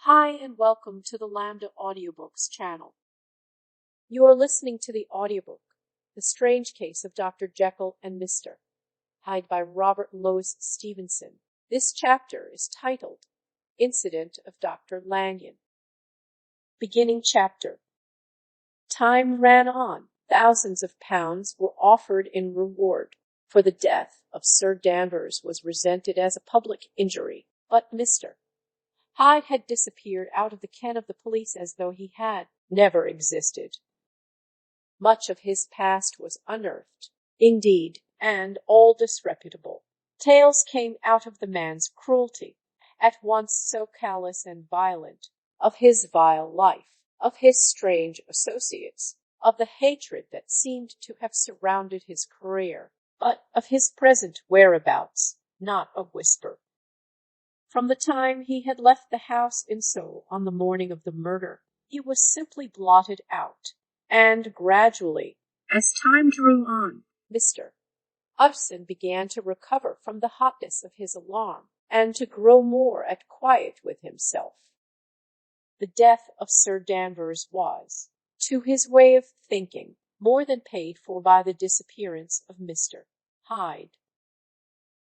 Hi, and welcome to the Lambda Audiobooks channel. You are listening to the audiobook, The Strange Case of Dr. Jekyll and Mr. Hyde by Robert Louis Stevenson. This chapter is titled, Incident of Dr. Lanyon. Beginning chapter. Time ran on. Thousands of pounds were offered in reward, for the death of Sir Danvers was resented as a public injury, but Mr. Hyde had disappeared out of the ken of the police as though he had never existed. Much of his past was unearthed, indeed, and all disreputable. Tales came out of the man's cruelty, at once so callous and violent, of his vile life, of his strange associates, of the hatred that seemed to have surrounded his career, but of his present whereabouts, not a whisper. From the time he had left the house in Seoul on the morning of the murder, he was simply blotted out, and gradually, as time drew on, Mr. Utterson began to recover from the hotness of his alarm, and to grow more at quiet with himself. The death of Sir Danvers was, to his way of thinking, more than paid for by the disappearance of Mr. Hyde.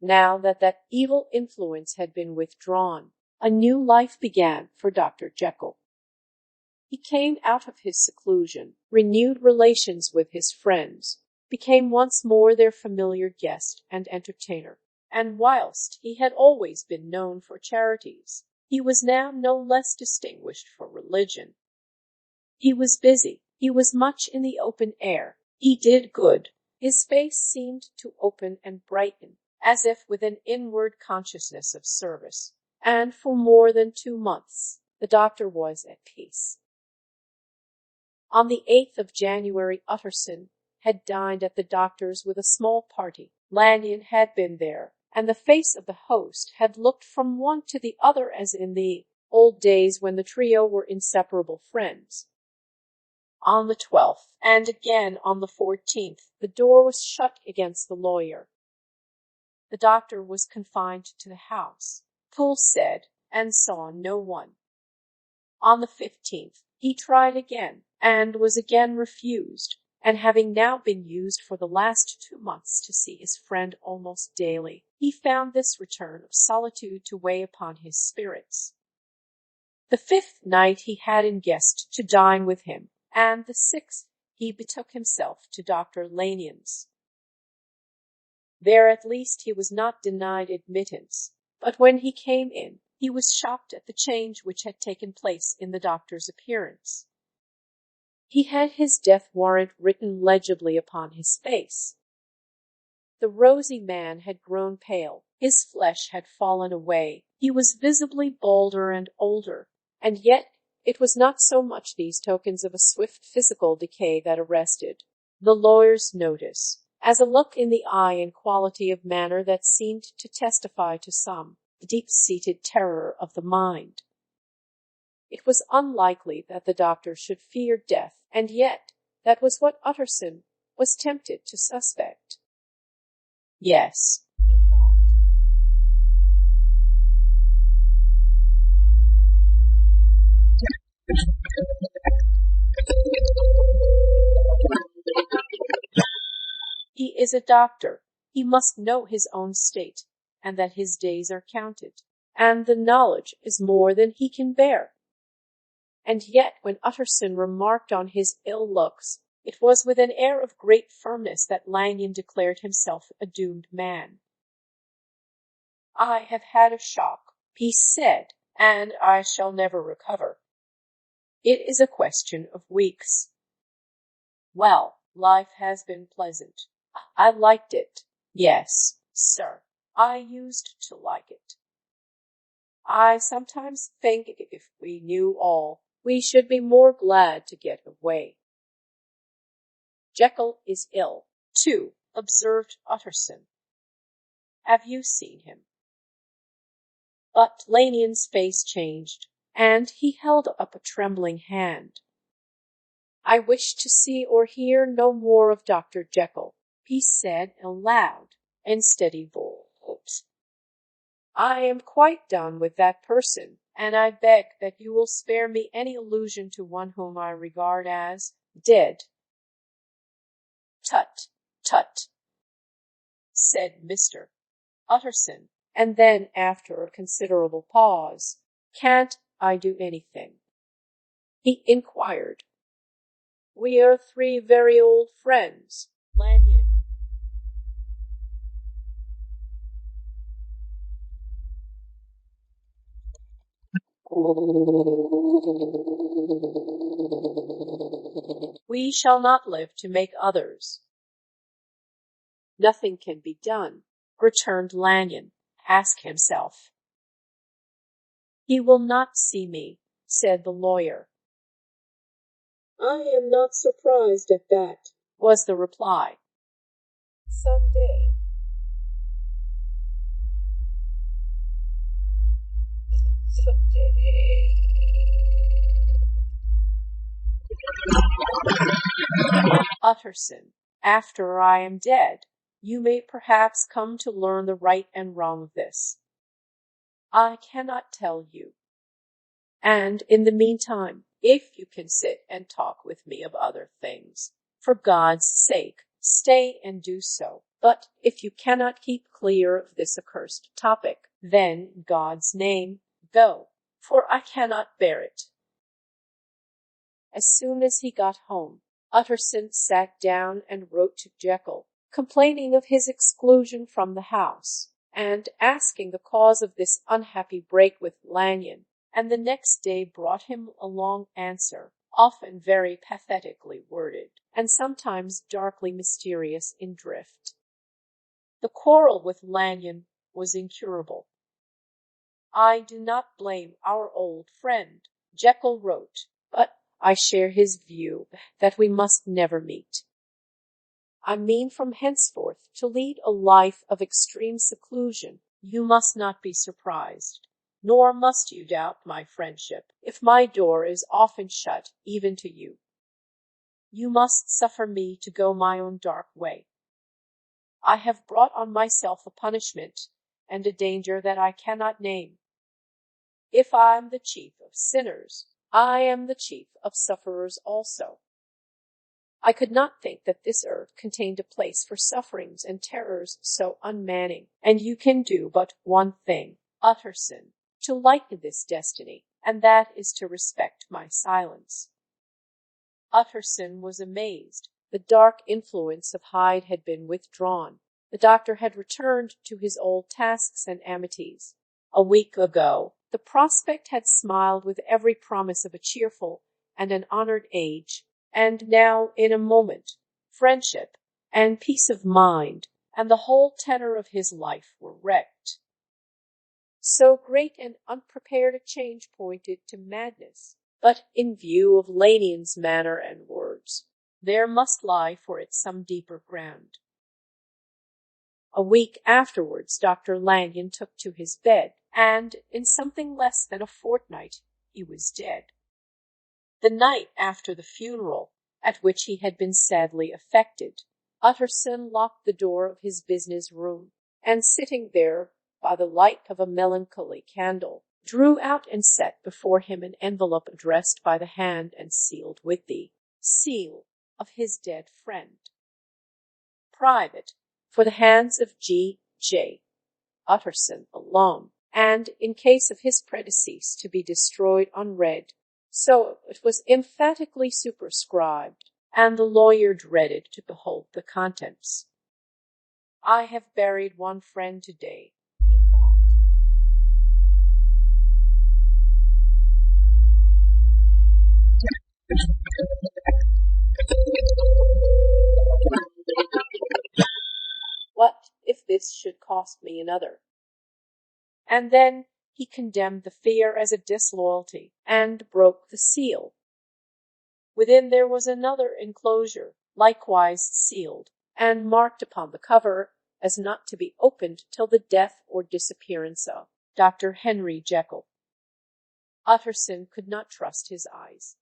Now that evil influence had been withdrawn, a new life began for Dr. Jekyll. He came out of his seclusion, renewed relations with his friends, became once more their familiar guest and entertainer, and whilst he had always been known for charities, he was now no less distinguished for religion. He was busy, he was much in the open air, he did good, his face seemed to open and brighten, as if with an inward consciousness of service, and for more than 2 months the doctor was at peace. On the 8th of January, Utterson had dined at the doctor's with a small party. Lanyon had been there, and the face of the host had looked from one to the other as in the old days when the trio were inseparable friends. On the 12th, and again on the 14th, the door was shut against the lawyer. The doctor was confined to the house, Poole said, and saw no one. On the 15th, he tried again, and was again refused, and having now been used for the last 2 months to see his friend almost daily, he found this return of solitude to weigh upon his spirits. The 5th night he had in guest to dine with him, and the 6th he betook himself to Dr. Lanyon's. There at least he was not denied admittance, but when he came in, he was shocked at the change which had taken place in the doctor's appearance. He had his death warrant written legibly upon his face. The rosy man had grown pale, his flesh had fallen away, he was visibly balder and older, and yet it was not so much these tokens of a swift physical decay that arrested the lawyer's notice, as a look in the eye and quality of manner that seemed to testify to some deep-seated terror of the mind. It was unlikely that the doctor should fear death, and yet that was what Utterson was tempted to suspect. Yes, he thought. He is a doctor. He must know his own state, and that his days are counted, and the knowledge is more than he can bear. And yet when Utterson remarked on his ill looks, it was with an air of great firmness that Lanyon declared himself a doomed man. "I have had a shock," he said, "and I shall never recover. It is a question of weeks. Well, life has been pleasant. I liked it. Yes, sir, I used to like it. I sometimes think if we knew all, we should be more glad to get away." "Jekyll is ill, too," observed Utterson. "Have you seen him?" But Lanyon's face changed, and he held up a trembling hand. "I wish to see or hear no more of Dr. Jekyll," he said in a loud and steady voice. "I am quite done with that person, and I beg that you will spare me any allusion to one whom I regard as dead." "Tut, tut," said Mr. Utterson, and then, after a considerable pause, "Can't I do anything?" he inquired. "We are three very old friends, Lanyon." "We shall not live to make others." "Nothing can be done," returned Lanyon. "Ask himself." "He will not see me," said the lawyer. "I am not surprised at that," was the reply. "Some day." Utterson, after I am dead, you may perhaps come to learn the right and wrong of this. I cannot tell you. And in the meantime, if you can sit and talk with me of other things, for God's sake, stay and do so. But if you cannot keep clear of this accursed topic, then, in God's name, go, for I cannot bear it. As soon as he got home, Utterson sat down and wrote to Jekyll, complaining of his exclusion from the house, and asking the cause of this unhappy break with Lanyon, and the next day brought him a long answer, often very pathetically worded, and sometimes darkly mysterious in drift. The quarrel with Lanyon was incurable. "I do not blame our old friend," Jekyll wrote, "but I share his view that we must never meet. I mean from henceforth to lead a life of extreme seclusion. You must not be surprised, nor must you doubt my friendship, if my door is often shut even to you. You must suffer me to go my own dark way. I have brought on myself a punishment and a danger that I cannot name. If I am the chief of sinners, I am the chief of sufferers also. I could not think that this earth contained a place for sufferings and terrors so unmanning, and you can do but one thing, Utterson, to lighten this destiny, and that is to respect my silence." Utterson was amazed. The dark influence of Hyde had been withdrawn. The doctor had returned to his old tasks and amities. A week ago, the prospect had smiled with every promise of a cheerful and an honored age, and now, in a moment, friendship and peace of mind and the whole tenor of his life were wrecked. So great and unprepared a change pointed to madness, but in view of Lanyon's manner and words, there must lie for it some deeper ground. A week afterwards, Dr. Lanyon took to his bed, and in something less than a fortnight he was dead. The night after the funeral, at which he had been sadly affected, Utterson locked the door of his business room, and sitting there by the light of a melancholy candle, drew out and set before him an envelope addressed by the hand and sealed with the seal of his dead friend. Private, for the hands of G.J. Utterson alone, and in case of his predecease to be destroyed unread. So it was emphatically superscribed, and the lawyer dreaded to behold the contents. "I have buried one friend today," he thought. What if this should cost me another? And then he condemned the fear as a disloyalty, and broke the seal. Within there was another enclosure, likewise sealed, and marked upon the cover as not to be opened till the death or disappearance of Dr. Henry Jekyll. Utterson could not trust his eyes.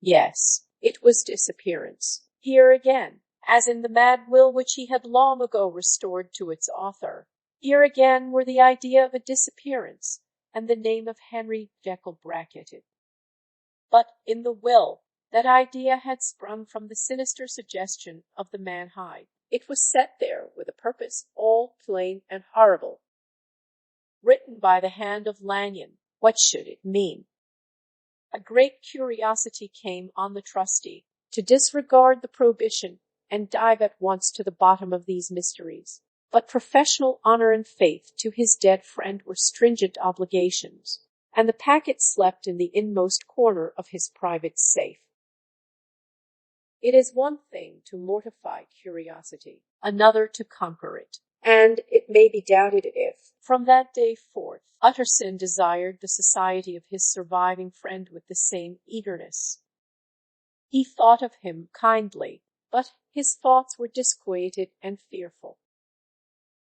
Yes, it was disappearance. Here again, as in the mad will which he had long ago restored to its author, here again were the idea of a disappearance, and the name of Henry Jekyll bracketed. But in the will, that idea had sprung from the sinister suggestion of the man Hyde. It was set there with a purpose, all plain and horrible. Written by the hand of Lanyon, what should it mean? A great curiosity came on the trustee to disregard the prohibition and dive at once to the bottom of these mysteries. But professional honor and faith to his dead friend were stringent obligations, and the packet slept in the inmost corner of his private safe. It is one thing to mortify curiosity, another to conquer it, and it may be doubted if, from that day forth, Utterson desired the society of his surviving friend with the same eagerness. He thought of him kindly, but his thoughts were disquieted and fearful.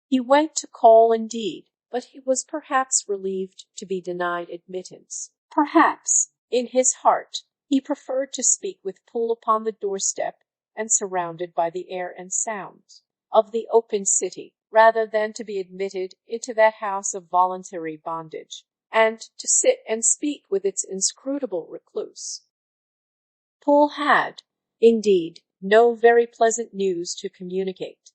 He went to call indeed, but he was perhaps relieved to be denied admittance. Perhaps, in his heart, he preferred to speak with Poole upon the doorstep and surrounded by the air and sounds of the open city, rather than to be admitted into that house of voluntary bondage, and to sit and speak with its inscrutable recluse. Poole had, indeed, no very pleasant news to communicate.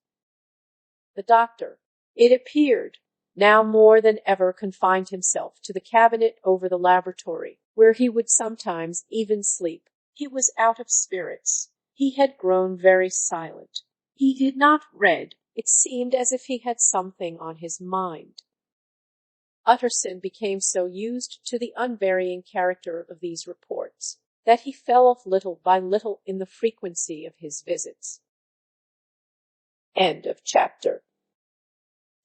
The doctor, it appeared, now more than ever confined himself to the cabinet over the laboratory, where he would sometimes even sleep. He was out of spirits. He had grown very silent. He did not read. It seemed as if he had something on his mind. Utterson became so used to the unvarying character of these reports that he fell off little by little in the frequency of his visits. End of chapter.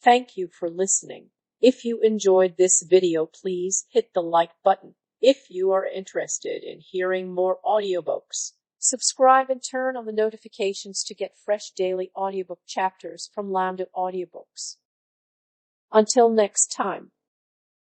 Thank you for listening. If you enjoyed this video, please hit the like button. If you are interested in hearing more audiobooks, subscribe and turn on the notifications to get fresh daily audiobook chapters from Lambda Audiobooks. Until next time.